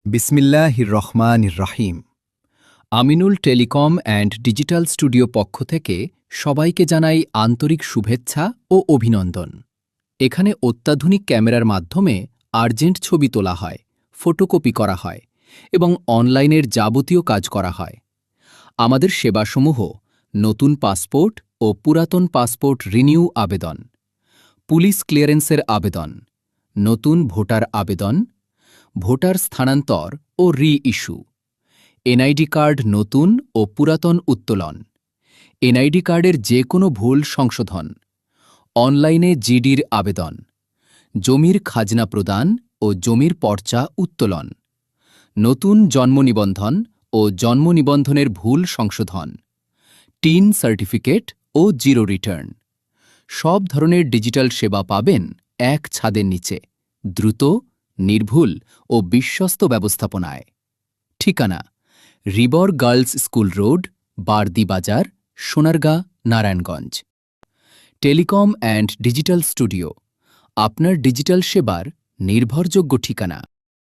বিসমিল্লাহির রহমানির রাহিম। Aminul telecom and digital studio পক্ষ থেকে সবাইকে জানাই আন্তরিক শুভেচ্ছা ও অভিনন্দন। এখানে অত্যাধুনিক ক্যামেরার মাধ্যমে আর্জেন্ট ছবি তোলা হয়, ফটোকপি করা হয় এবং অনলাইনের যাবতীয় কাজ করা হয়। আমাদের সেবাসমূহ নতুন পাসপোর্ট ও পুরাতন পাসপোর্ট রিনিউ আবেদন, পুলিশ ক্লিয়ারেন্সের আবেদন, নতুন ভোটার আবেদন, ভোটার স্থানান্তর ও রি-ইস্যু, এনআইডি কার্ড নতুন ও পুরাতন উত্তোলন, এনআইডি কার্ডের যে কোনো ভুল সংশোধন, অনলাইনে জিডির আবেদন, জমির খাজনা প্রদান ও জমির পর্চা উত্তোলন, নতুন জন্ম নিবন্ধন ও জন্ম নিবন্ধনের ভুল সংশোধন, টিন সার্টিফিকেট ও জিরো রিটার্ন। সব ধরনের ডিজিটাল সেবা পাবেন এক ছাদের নিচে, দ্রুত, নির্ভুল ও বিশ্বস্ত ব্যবস্থাপনায়। ঠিকানা: রিবর গার্লস স্কুল রোড, বারদি বাজার, Sonargaon, Narayanganj. Telecom and digital studio, আপনার ডিজিটাল সেবার নির্ভরযোগ্য ঠিকানা।